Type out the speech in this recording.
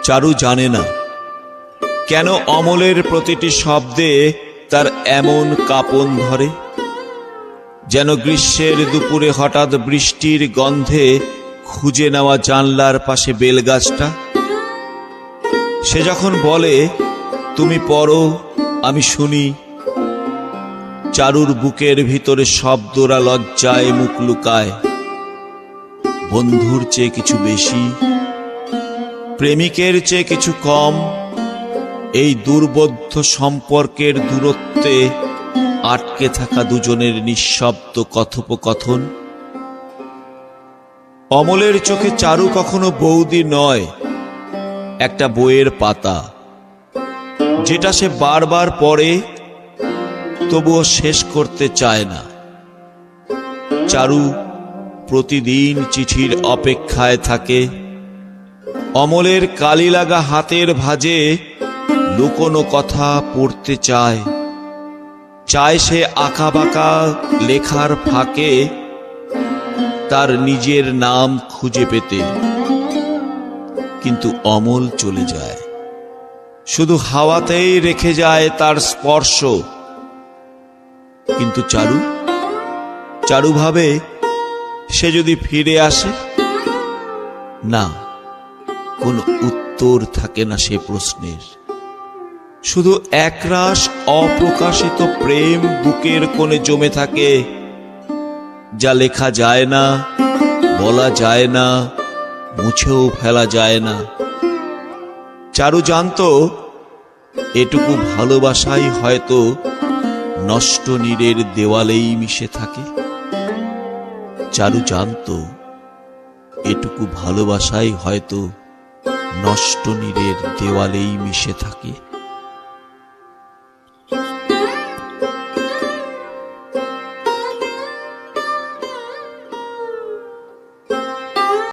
চারু জানে না কেন অমলের প্রতিটি শব্দে তার এমন কাঁপন ধরে, যেন গ্রীষ্মের দুপুরে হঠাৎ বৃষ্টির গন্ধে খুঁজে নেওয়া জানলার পাশে বেলগাছটা। সে যখন বলে, তুমি পড়ো, আমি শুনি, চারুর বুকের ভিতরে শব্দরা লজ্জায় মুখ লুকায়। বন্ধুর চেয়ে কিছু বেশি, প্রেমিকের চেয়ে কিছু কম, এই দুর্বোধ্য সম্পর্কের দূরত্বে আটকে থাকা দুজনের নিঃশব্দ কথোপকথন। অমলের চোখে চারু কখনো বৌদি নয়, একটা বইয়ের পাতা, যেটা সে বারবার পড়ে তবুও শেষ করতে চায় না। চারু প্রতিদিন চিঠির অপেক্ষায় থাকে, অমলের কালি লাগা হাতের ভাঁজে লুকোনো কথা পড়তে চায়। চায় সে আঁকাবাঁকা লেখার ফাঁকে তার নিজের নাম খুঁজে পেতে, কিন্তু অমল চলে যায়, শুধু হাওয়াতেই রেখে যায় তার স্পর্শ। কিন্তু চারু ভাবে, সে যদি ফিরে আসে, না, কোনো উত্তর থাকে না সে প্রশ্নের। শুধু একরাশ অপ্রকাশিত প্রেম বুকের কোণে জমে থাকে, যা লেখা যায় না, বলা যায় না, মুছেও ফেলা যায় না। চারু জানতো এটুকু ভালোবাসাই হয়তো নষ্ট নীড়ের দেওয়ালেই মিশে থাকে। চারু জানতো এটুকু ভালোবাসাই হয়তো নষ্ট নীড়ের দেওয়ালেই মিশে থাকে।